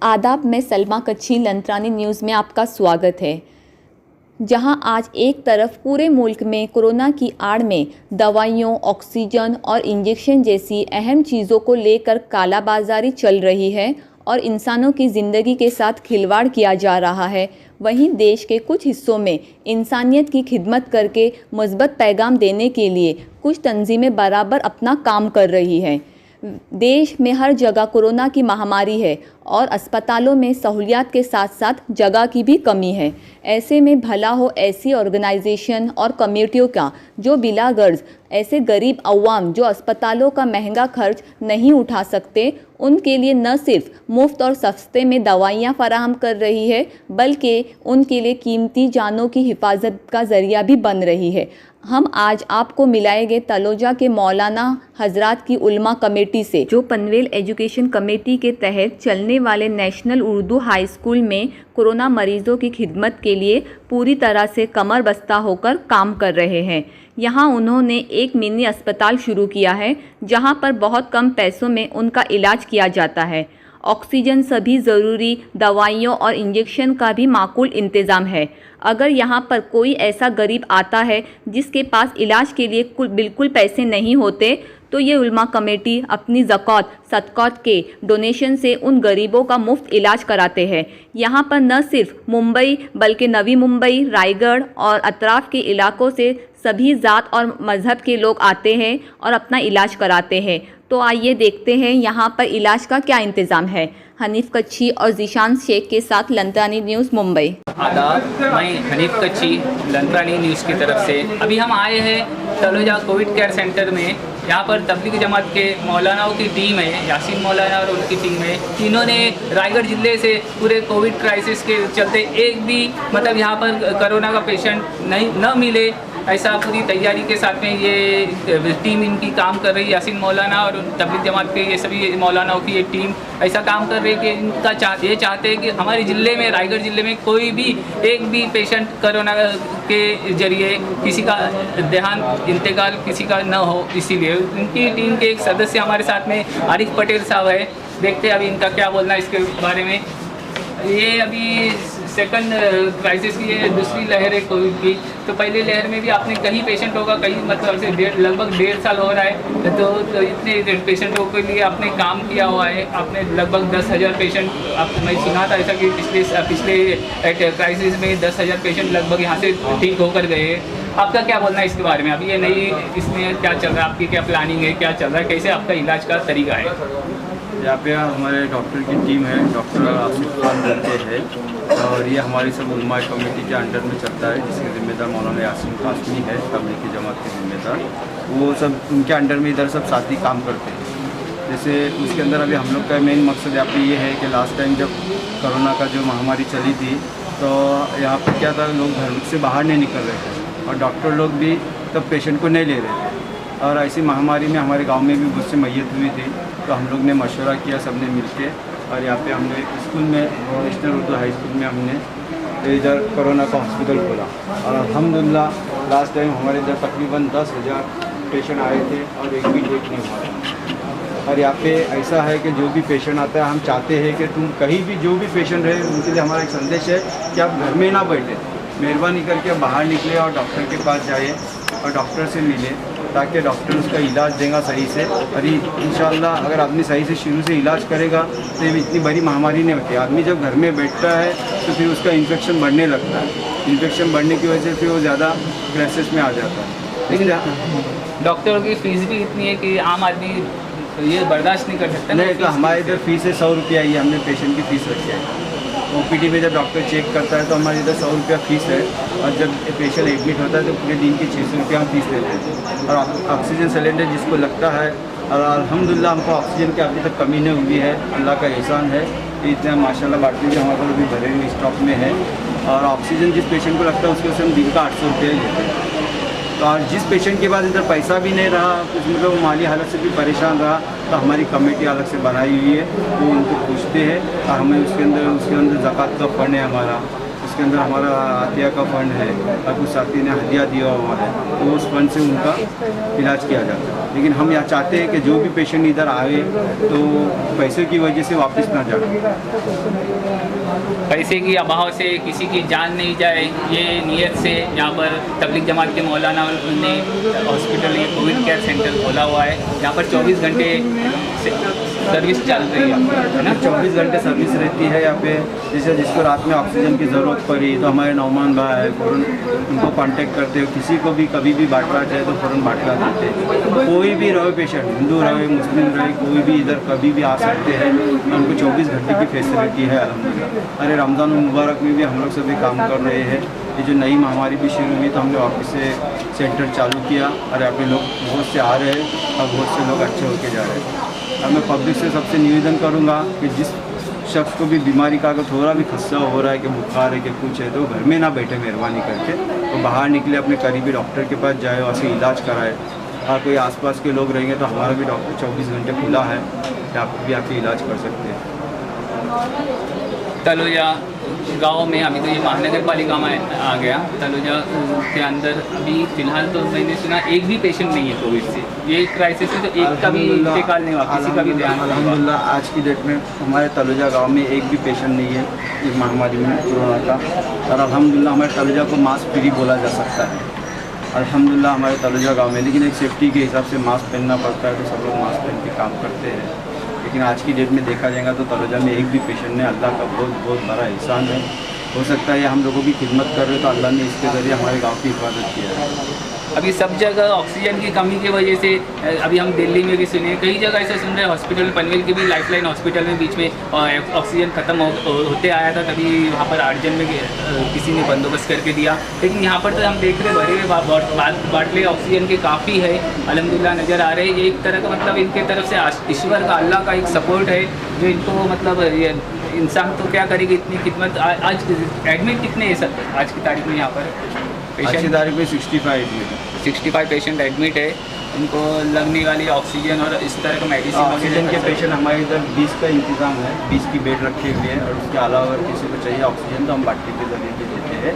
आदाब, मैं सलमा कच्छी लंत्रानी न्यूज़ में आपका स्वागत है। जहां आज एक तरफ पूरे मुल्क में कोरोना की आड़ में दवाइयों, ऑक्सीजन और इंजेक्शन जैसी अहम चीज़ों को लेकर कालाबाजारी चल रही है और इंसानों की ज़िंदगी के साथ खिलवाड़ किया जा रहा है, वहीं देश के कुछ हिस्सों में इंसानियत की खिदमत करके मुस्बत पैगाम देने के लिए कुछ तंजीमें बराबर अपना काम कर रही हैं। देश में हर जगह कोरोना की महामारी है और अस्पतालों में सहूलियात के साथ साथ जगह की भी कमी है। ऐसे में भला हो ऐसी ऑर्गेनाइजेशन और कमेटियों का जो बिला गर्ज ऐसे गरीब अवाम जो अस्पतालों का महंगा खर्च नहीं उठा सकते, उनके लिए न सिर्फ मुफ्त और सस्ते में दवाइयाँ फराहम कर रही है, बल्कि उनके लिए कीमती जानों की हिफाजत का ज़रिया भी बन रही है। हम आज आपको मिलाएंगे तलोजा के मौलाना हजरात की उल्मा कमेटी से, जो पनवेल एजुकेशन कमेटी के तहत चलने वाले नेशनल उर्दू हाई स्कूल में कोरोना मरीजों की खिदमत के लिए पूरी तरह से कमर बस्ता होकर काम कर रहे हैं। यहाँ उन्होंने एक मिनी अस्पताल शुरू किया है, जहाँ पर बहुत कम पैसों में उनका इलाज किया जाता है। ऑक्सीजन, सभी ज़रूरी दवाइयों और इंजेक्शन का भी माकूल इंतज़ाम है। अगर यहाँ पर कोई ऐसा गरीब आता है जिसके पास इलाज के लिए बिल्कुल पैसे नहीं होते, तो ये उल्मा कमेटी अपनी ज़कात सदक़ात के डोनेशन से उन गरीबों का मुफ्त इलाज कराते हैं। यहाँ पर न सिर्फ मुंबई बल्कि नवी मुंबई, रायगढ़ और अतराफ़ के इलाकों से सभी ज़ात और मज़हब के लोग आते हैं और अपना इलाज कराते हैं। तो आइए देखते हैं यहाँ पर इलाज का क्या इंतज़ाम है। हनीफ कच्छी और ज़ीशान शेख के साथ लंत्रानी न्यूज़ मुंबई। आदाब, मैं हनीफ कच्छी लंत्रानी न्यूज़ की तरफ से अभी हम आए हैं तलोजा कोविड केयर सेंटर में। यहाँ पर तबलीग जमात के मौलानाओं की टीम है, यासीन मौलाना और उनकी टीम है। इन्होंने रायगढ़ ज़िले से पूरे कोविड क्राइसिस के चलते एक भी यहाँ पर कोरोना का पेशेंट न मिले, ऐसा पूरी तैयारी के साथ में ये टीम इनकी काम कर रही है। यासीन मौलाना और तबलीग जमात के ये सभी मौलानाओं की ये टीम ऐसा काम कर रही है कि इनका ये चाहते हैं कि हमारे ज़िले में, रायगढ़ ज़िले में कोई भी एक भी पेशेंट कोरोना के जरिए किसी का देहांत इंतकाल किसी का न हो। इसीलिए उनकी टीम के एक सदस्य हमारे साथ में आरिफ पटेल साहब है। देखते हैं अभी इनका क्या बोलना है इसके बारे में। ये अभी सेकंड क्राइसिस की ये दूसरी लहर है कोविड की। तो पहले लहर में भी आपने कहीं पेशेंट होगा, कहीं से लगभग 1.5 साल हो रहा है, तो इतने पेशेंटों के लिए आपने काम किया हुआ है। आपने लगभग 10,000 पेशेंट, मैं सुना था ऐसा कि पिछले क्राइसिस में 10,000 पेशेंट लगभग यहाँ से ठीक होकर गए। आपका क्या बोलना है इसके बारे में? अभी ये नई इसमें क्या चल रहा है, आपकी क्या प्लानिंग है, क्या चल रहा है, कैसे आपका इलाज का तरीका है? यहाँ पे हमारे डॉक्टर की टीम है, डॉक्टर आसिफ खान रहते हैं और ये हमारी सब उलमा कमेटी के अंडर में चलता है, जिसके ज़िम्मेदार मौलाना यासीन कासमी है, तबलीगी जमात के ज़िम्मेदार। वो सब उनके अंडर में इधर सब साथी काम करते हैं। जैसे उसके अंदर अभी हम लोग का मेन मकसद यहाँ पे ये है कि लास्ट टाइम जब कोरोना का जो महामारी चली थी, तो यहाँ पर क्या था, लोग घर से बाहर नहीं निकल रहे थे और डॉक्टर लोग भी तब पेशेंट को नहीं ले रहे थे। और ऐसी महामारी में हमारे गांव में भी बहुत से मैयत हुई थी, तो हम लोग ने मशवरा किया सबने मिलके, और यहाँ पे हमने स्कूल में, नेशनल उर्दू हाई स्कूल में हमने इधर कोरोना का हॉस्पिटल खोला। और अल्हम्दुलिल्लाह लास्ट टाइम हमारे इधर तकरीबन 10,000 पेशेंट आए थे और एक भी डेट नहीं हुआ। और यहाँ पे ऐसा है कि जो भी पेशेंट आता है, हम चाहते हैं कि तुम कहीं भी जो भी पेशेंट रहे, उनके लिए हमारा एक संदेश है कि आप घर में ना बैठे, मेहरबानी करके बाहर निकले और डॉक्टर के पास जाइए और डॉक्टर से मिले, ताकि डॉक्टर उसका इलाज देगा सही से। और इंशाअल्लाह अगर आदमी सही से शुरू से इलाज करेगा तो ये इतनी बड़ी महामारी नहीं होती। आदमी जब घर में बैठता है तो फिर उसका इन्फेक्शन बढ़ने लगता है। इन्फेक्शन बढ़ने की वजह से फिर वो ज़्यादा क्राइसिस में आ जाता है। लेकिन डॉक्टरों की फ़ीस भी इतनी है कि आम आदमी ये बर्दाश्त नहीं कर सकता। नहीं, तो हमारे इधर फ़ीस है 100 रुपया ही, हमने पेशेंट की फ़ीस रखी है। OPD में जब डॉक्टर चेक करता है तो हमारे इधर 100 रुपया फ़ीस है, और जब पेशेंट एडमिट होता है तो पूरे दिन की 600 रुपया हम फ़ीस लेते हैं। और ऑक्सीजन सिलेंडर जिसको लगता है, और अल्हम्दुलिल्लाह हमको ऑक्सीजन की अभी तक कमी नहीं हुई है, अल्लाह का एहसान है। इतना माशाल्लाह बाटली भी हमारे पास अभी भरे हुए स्टॉक में है। और ऑक्सीजन जिस पेशेंट को लगता है उसके से हम दिन का 800 रुपये लेते हैं। तो और जिस पेशेंट के पास इधर पैसा भी नहीं रहा, कुछ मतलब माली हालत से भी परेशान रहा, तो हमारी कमेटी अलग से बनाई हुई है, वो उनको पूछते हैं और हमें उसके अंदर ज़कात का फंड है हमारा, उसके उसके अंदर हमारा आतिया का फंड है और कुछ साथी ने हदिया दिया हुआ है, तो उस फंड से उनका इलाज किया जाता है। लेकिन हम यहाँ चाहते हैं कि जो भी पेशेंट इधर आए तो पैसे की वजह से वापस ना जाए, पैसे की अभाव से किसी की जान नहीं जाए, ये नीयत से यहाँ पर तबलीग जमात के मौलाना ने हॉस्पिटल में कोविड केयर सेंटर खोला हुआ है। यहाँ पर 24 घंटे सर्विस चल रही है ना, 24 घंटे सर्विस रहती है यहाँ पे। जैसे जिसको रात में ऑक्सीजन की ज़रूरत पड़ी तो हमारे नौमान भाई है, फ़ौरन उनको कांटेक्ट करते हो, किसी को भी कभी भी बाटला चाहे तो फ़ौरन बाटला देते हैं। कोई भी रहे पेशेंट, हिंदू रहे मुस्लिम रहे, कोई भी इधर कभी भी आ सकते हैं, उनको 24 घंटे की फैसिलिटी है अल्हम्दुलिल्लाह। अरे रमज़ान मुबारक में भी हम लोग सभी काम कर रहे हैं। ये जो नई महामारी भी शुरू हुई तो हमने वापस से सेंटर चालू किया और यहाँ पे लोग बहुत से आ रहे हैं और बहुत से लोग अच्छे होके जा रहे हैं। और मैं पब्लिक से सबसे निवेदन करूँगा कि जिस शख्स को भी बीमारी का अगर थोड़ा भी खस्सा हो रहा है कि बुखार है कि कुछ है तो घर में ना बैठे, मेहरबानी करके तो बाहर निकले, अपने करीबी डॉक्टर के पास जाए और से इलाज कराए। और कोई आसपास के लोग रहेंगे तो हमारा भी डॉक्टर 24 घंटे खुला है, आप भी आके इलाज कर सकते हैं। तलोजा गांव में अभी तो ये महानगर पालिका में आ गया। तलोजा के अंदर अभी फ़िलहाल तो मैंने सुना एक भी पेशेंट नहीं है कोविड से। ये क्राइसिस है तो एक का भी इंतकाल नहीं हुआ, किसी का भी ध्यान नहीं हुआ। अल्हम्दुलिल्लाह आज की डेट में हमारे तलोजा गांव में एक भी पेशेंट नहीं है इस महामारी में कोरोना का। और अल्हम्दुलिल्लाह हमारे तलोजा को मास्क फ्री बोला जा सकता है अल्हम्दुलिल्लाह हमारे तलोजा गाँव में। लेकिन एक सेफ्टी के हिसाब से मास्क पहनना पड़ता है तो सब लोग मास्क पहन के काम करते हैं। लेकिन आज की डेट में देखा जाएगा तो तलोजा में एक भी पेशेंट ने, अल्लाह का बहुत बहुत बड़ा एहसान है। हो सकता है हम लोगों की खिदमत कर रहे तो अल्लाह ने इसके ज़रिए हमारे गांव की हिफाजत किया है। अभी सब जगह ऑक्सीजन की कमी की वजह से अभी हम दिल्ली में भी सुने, कई जगह ऐसे सुन रहे हैं, हॉस्पिटल पनवेल की भी लाइफलाइन हॉस्पिटल में बीच में ऑक्सीजन ख़त्म होते आया था, तभी वहाँ पर आर्जन में किसी ने बंदोबस्त करके दिया। लेकिन यहाँ पर तो हम देख रहे भरे हुए बाटले ऑक्सीजन के काफ़ी है अल्हम्दुलिल्लाह नज़र आ रहे हैं। ये एक तरह का मतलब इनके तरफ से ईश्वर का, अल्लाह का एक सपोर्ट है जो इनको मतलब ये इंसान तो क्या करेगी इतनी खिदमत। आज एडमिट कितने हैं सर आज की तारीख में यहाँ पर आज की तारीख में 65 पेशेंट एडमिट है। इनको लगने वाली ऑक्सीजन और इस तरह का मेडिसिन ऑक्सीजन के पेशेंट हमारे इधर 20 का इंतज़ाम है, 20 की बेड रखे हुए हैं। और उसके अलावा अगर किसी को चाहिए ऑक्सीजन तो हम बाटली के जरिए भी देते हैं।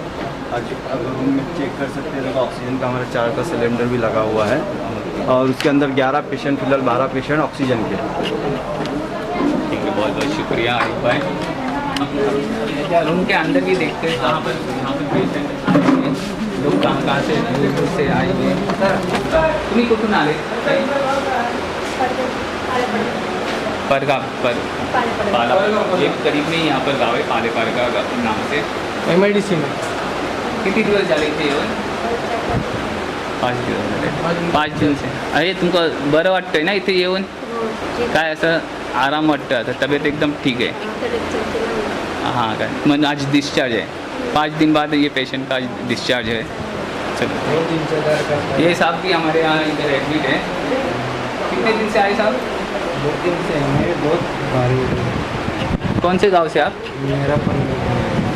आज अगर रूम में चेक कर सकते हैं तो ऑक्सीजन का हमारा 4 का सिलेंडर भी लगा हुआ है और उसके अंदर 11 पेशेंट, फिलहाल 12 पेशेंट ऑक्सीजन के। ठीक है, बहुत बहुत शुक्रिया आरिफ भाई। रूम के अंदर भी देखते हैं कहाँ पर पेशेंट लोग कहाँ से दूर से आए हुए। तुम्ही कुठून आले? परगा पर पाला, ये करीब में ही यहाँ पर गाँव है पाले परगा नाम से। MIDC में किती दिवस झाले इथे येऊन? 5 दिवस झाले। 5 जून से। अरे तुमको बरं वाटतंय ना इथे येऊन? काय असं आराम वाटतं, आता तब्येत एकदम ठीक आहे? हाँ काय, मग आज डिस्चार्ज है, 5 दिन बाद ये पेशेंट का डिस्चार्ज है। चलो, ये साहब भी हमारे यहाँ इधर एडमिट है। कितने दिन से आए साहब? 2 दिन से मेरे बहुत भारी। कौन से गांव से आप? मेरा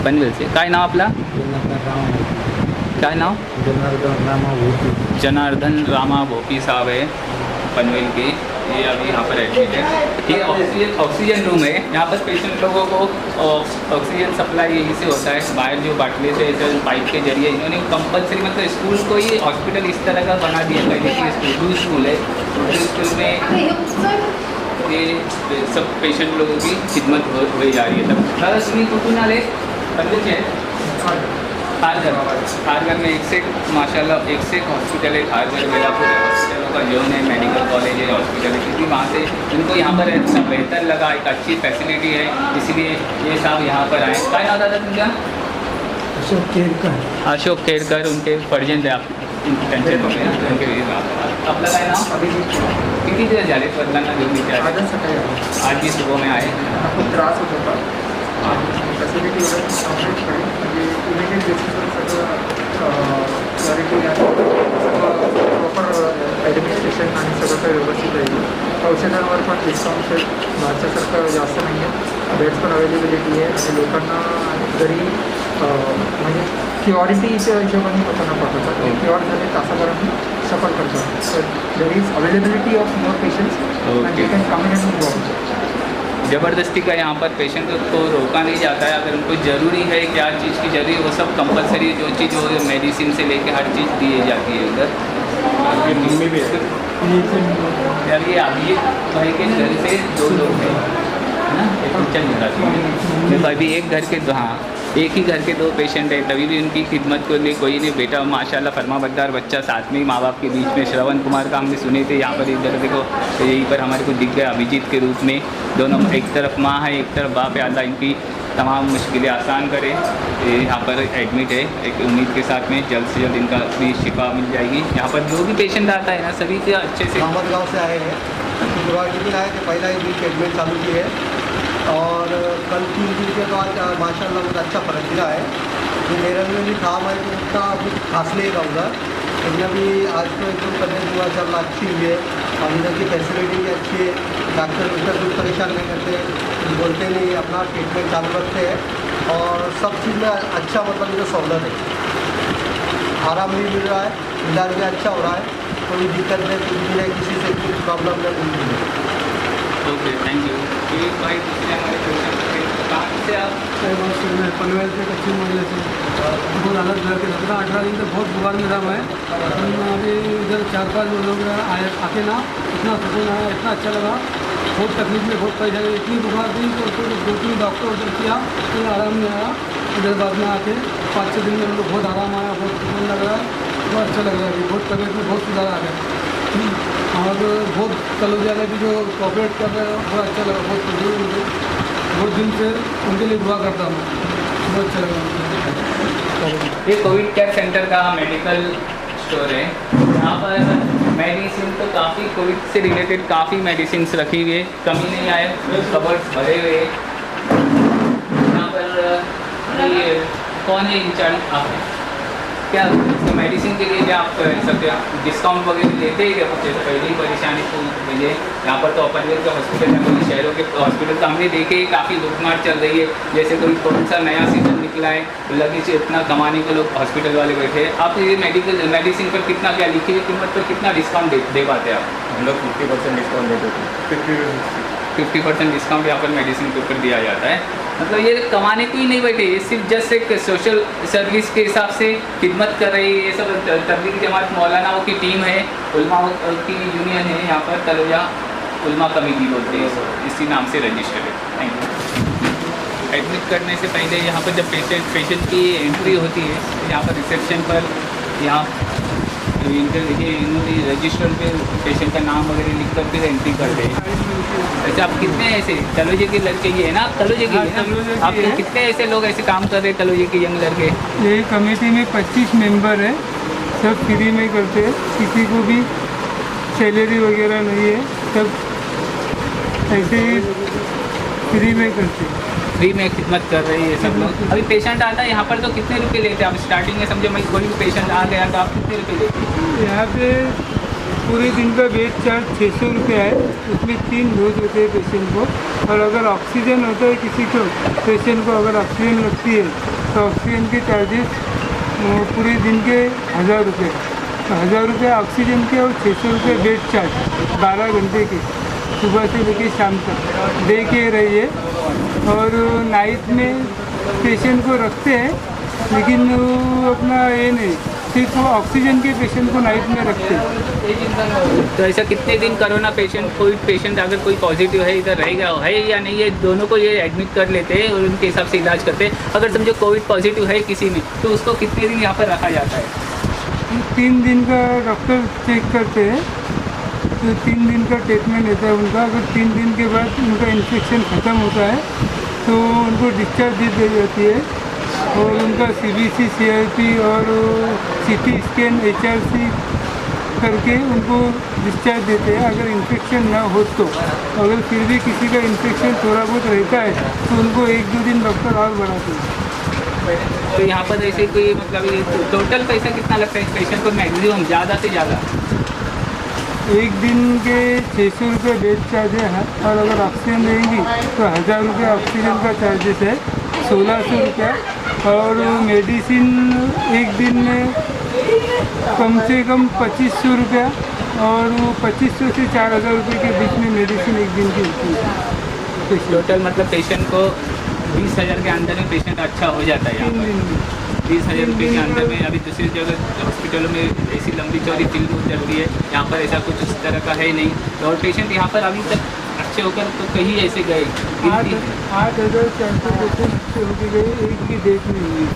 पनवेल से। काय नाव आपला? काय नाव? जनार्दन रामा भोपी। जनार्दन रामा भोपी साहब है पनवेल के, ये अभी यहाँ पर एडमिट है। ये ऑक्सीजन रूम है, यहाँ पर पेशेंट लोगों को ऑक्सीजन सप्लाई यहीं से होता है, बाहर जो बाटले से पाइप के जरिए। इन्होंने कंपलसरी मतलब स्कूल को ही हॉस्पिटल इस तरह का बना दिया। पहले की स्कूल है, स्कूल में ये सब पेशेंट लोगों की खिदमत हो जा रही है। तब दादा तुम्ही कुठून आले? पनवेलचे आहे? खारघर में एक से एक माशाल्लाह एक से एक हॉस्पिटल है। खारघर बेलापुर हॉस्पिटलों का जोन है, मेडिकल कॉलेज है, हॉस्पिटल है, क्योंकि वहाँ से इनको यहाँ पर अच्छा बेहतर लगा, एक अच्छी फैसिलिटी है, इसलिए ये साहब यहाँ पर आए। काय नाव दादा तुमच्या? अशोक केरकर उनके पर्जेंट है। आप त्यांचे आपलं काय नाव? किती दिवस झाले वडिलांना घेऊन इथे? आज ही सुबह में आए। खूप त्रास होत होता आणि फॅसिलिटी वगैरे कम्प्लीट करेल म्हणजे इमिडिएट बेसिसवर सगळं क्लॅरिटी आणि सगळं प्रॉपर ॲडमिनिस्ट्रेशन आणि सगळं काही व्यवस्थित राहील। औषधांवर पण डिस्काउंट आहे, मार्चसारखं जास्त नाही आहे, बेड्स पण अवेलेबिलिटी आहे आणि लोकांना जरी म्हणजे क्युअरिटीच्या हिशोबाने लोकांना पाठवतात, क्युअर झाले तासाभराने सफर करतात. तर there is availability of more patients and they can come in and go. ज़बरदस्ती का यहाँ पर पेशेंट को रोका नहीं जाता है। अगर उनको ज़रूरी है, क्या चीज़ की ज़रूरी है, वो सब कंपलसरी जो चीज़ हो, मेडिसिन से लेके हर चीज़ दी जाती है उधर। मम्मी भी यार ये अभी भाई के घर से 2 लोग हैं, है ना, एक चल देखो अभी एक घर के हाँ एक ही घर के 2 पेशेंट हैं, तभी भी उनकी खिदमत के लिए कोई नहीं। बेटा माशाल्लाह फरमाबरदार बच्चा, साथ में ही माँ बाप के बीच में श्रवण कुमार का हमने सुने थे। यहाँ पर इधर देखो तो यहीं पर हमारे को दिख गया अभिजीत के रूप में। दोनों एक तरफ माँ है, एक तरफ बाप है। अल्लाह इनकी तमाम मुश्किलें आसान करे। ये यहाँ पर एडमिट है, एक उम्मीद के साथ में जल्द से जल्द इनका भी शिफा मिल जाएगी। यहाँ पर जो भी पेशेंट आता है ना, सभी के अच्छे से अहमद गाँव से आए हैं। शुक्रवार के दिन आए थे, पहला ही वीक एडमिट चालू की है और कल 3 दिन के बाद माशाल्लाह बहुत अच्छा फ़र्क दिला है। ये मेरे में भी था, मैं तो उतना कुछ खास नहीं रहूँगा, लेकिन अभी आज तो एकदम तबियत माशाल्लाह अच्छी हुई है और इधर की फैसिलिटी भी अच्छी है। डॉक्टर कुछ परेशान नहीं करते, बोलते नहीं, अपना ट्रीटमेंट चालू रखते हैं और सब चीज़ में अच्छा मतलब इधर सहूलत है। आराम भी मिल रहा है, इलाज भी अच्छा हो रहा है, कोई दिक्कत नहीं, कुछ भी नहीं, किसी से कुछ प्रॉब्लम नहीं है। Okay, thank you. एक भाई दूसरे हमारे पेशेंट कहाँ से आप? पनवेल से कच्ची मोहल्ले से बहुत हालत घर के 17-18 दिन तक बहुत बुखार में रहा मैं। अभी इधर 4-5 लोग आके ना इतना सुकून आया, इतना अच्छा लगा। बहुत तकलीफ में बहुत परेशानी, इतनी बुखार थी तो 2-3 डॉक्टर उधर किया, कोई आराम नहीं आया। इधर बाद में आके 5-6 दिन में हम लोग बहुत आराम आया, बहुत सुकून लग रहा है, बहुत अच्छा लग रहा है। बहुत तबीयत में बहुत सुधार आ गया और बहुत कॉलेज वाले भी जो कॉपरेट कर रहे हैं बहुत अच्छा लगा। बहुत खुशी हुई, बहुत दिन से उनके लिए दुआ करता हूँ, बहुत अच्छा लगा। ये कोविड केयर सेंटर का मेडिकल स्टोर है। यहाँ पर मेडिसिन तो काफ़ी कोविड से रिलेटेड काफ़ी मेडिसिन रखी हुई है, कमी नहीं आए, कबर्ड भरे हुए। यहाँ पर ये कौन है इंचार्ज? आप हैं क्या? तो मेडिसिन के लिए क्या आप सब डिस्काउंट वगैरह लेते हैं क्या? कुछ जैसे पहले ही परेशानी को मुझे यहाँ पर तो अपन के हॉस्पिटल में, शहरों के हॉस्पिटल तो हमने देखे काफ़ी लूटमार चल रही है। जैसे कोई कौन सा नया सीजन निकला है, लगी से इतना कमाने के लोग हॉस्पिटल वाले बैठे हैं। आप ये मेडिसिन पर कितना क्या लिखी हुई कीमत पर कितना डिस्काउंट दे पाते हैं आप? हम लोग 50% डिस्काउंट देते थे। 50% डिस्काउंट यहाँ पर मेडिसिन के ऊपर दिया जाता है। मतलब ये कमाने को ही नहीं बैठे, ये सिर्फ जस्ट एक सोशल सर्विस के हिसाब से खिदमत कर रही है। ये सब तबलीगी जमात मौलानाओं की टीम है, उलमाओं की यूनियन है यहाँ पर, तलोजा उलमा कमेटी बोलते हैं, इसी नाम से रजिस्टर्ड है। Thank you. एडमिट करने से पहले यहाँ पर जब पेशेंट की एंट्री होती है, यहाँ पर रिसेप्शन पर यहाँ इन्होंने रजिस्टर पे पेशेंट का नाम वगैरह लिख कर फिर एंट्री कर दे। अच्छा, आप कितने ऐसे तलोजे के लड़के ये है ना, आप तलोजे के है ना, आप कितने ऐसे लोग ऐसे काम कर रहे हैं तलोजे के यंग लड़के? ये कमेटी में 25 मेंबर है, सब फ्री में करते हैं, किसी को भी सैलरी वगैरह नहीं है, सब ऐसे ही फ्री में करते हैं। फ्री में खिदमत कर रही है सब लोग। अभी पेशेंट आता है यहाँ पर तो कितने रुपए लेते हैं आप? स्टार्टिंग में समझो मैं कोई भी पेशेंट आ गया तो आप कितने रुपए लेते हैं? यहाँ पे पूरे दिन का बेड चार्ज 600 रुपये है, उसमें 3 डोज होते हैं पेशेंट को। और अगर ऑक्सीजन होता है किसी को, पेशेंट को अगर ऑक्सीजन लगती है तो ऑक्सीजन के चार्जेस पूरे दिन के 1000 रुपये, तो 1000 रुपये ऑक्सीजन के और 600 रुपये बेड चार्ज 12 घंटे के, सुबह से लेकर शाम तक दे के रहिए। और नाइट में पेशेंट को रखते हैं, लेकिन वो अपना ये नहीं, सिर्फ ऑक्सीजन के पेशेंट को नाइट में रखते हैं। तो ऐसा कितने दिन कोरोना पेशेंट, कोविड पेशेंट अगर कोई पॉजिटिव है इधर रहेगा है या नहीं है, दोनों को ये एडमिट कर लेते हैं और उनके हिसाब से इलाज करते हैं। अगर समझो कोविड पॉजिटिव है किसी में तो उसको कितने दिन यहाँ पर रखा जाता है? 3 दिन का डॉक्टर चेक करते हैं, तो 3 दिन का ट्रीटमेंट रहता है उनका। अगर 3 दिन के बाद उनका इन्फेक्शन ख़त्म होता है तो उनको डिस्चार्ज दी जाती है और उनका CBC, CRP और CT स्कैन, HRC करके उनको डिस्चार्ज देते हैं। अगर इन्फेक्शन ना हो तो, अगर फिर भी किसी का इन्फेक्शन थोड़ा बहुत रहता है तो उनको 1-2 दिन डॉक्टर और बढ़ाते हैं। तो यहाँ पर ऐसे कोई मतलब ये टोटल पैसा कितना लगता है पेशेंट को मैक्सिमम ज़्यादा से ज़्यादा? एक दिन के 600 रुपये बेड चार्ज है और अगर ऑक्सीजन लेंगी तो 1000 रुपये ऑक्सीजन का चार्जेस है, 1600 रुपया। और मेडिसिन एक दिन में कम से कम 2500 रुपया और वो 2500 से 4000 रुपये के बीच में मेडिसिन एक दिन की होती है। टोटल मतलब पेशेंट को 20,000 के अंदर में पेशेंट अच्छा हो जाता है यहाँ 3 दिन में पर 20,000 रुपये के अंदर में। अभी दूसरी जगह हॉस्पिटलों में ऐसी लंबी चौड़ी फील्ड चलती है, यहाँ पर ऐसा कुछ इस तरह का है नहीं। और पेशेंट यहाँ पर अभी तक अच्छे होकर तो कहीं ऐसे गए 8,400 पेशेंट अच्छे होके गए, एक की डेथ नहीं हुई।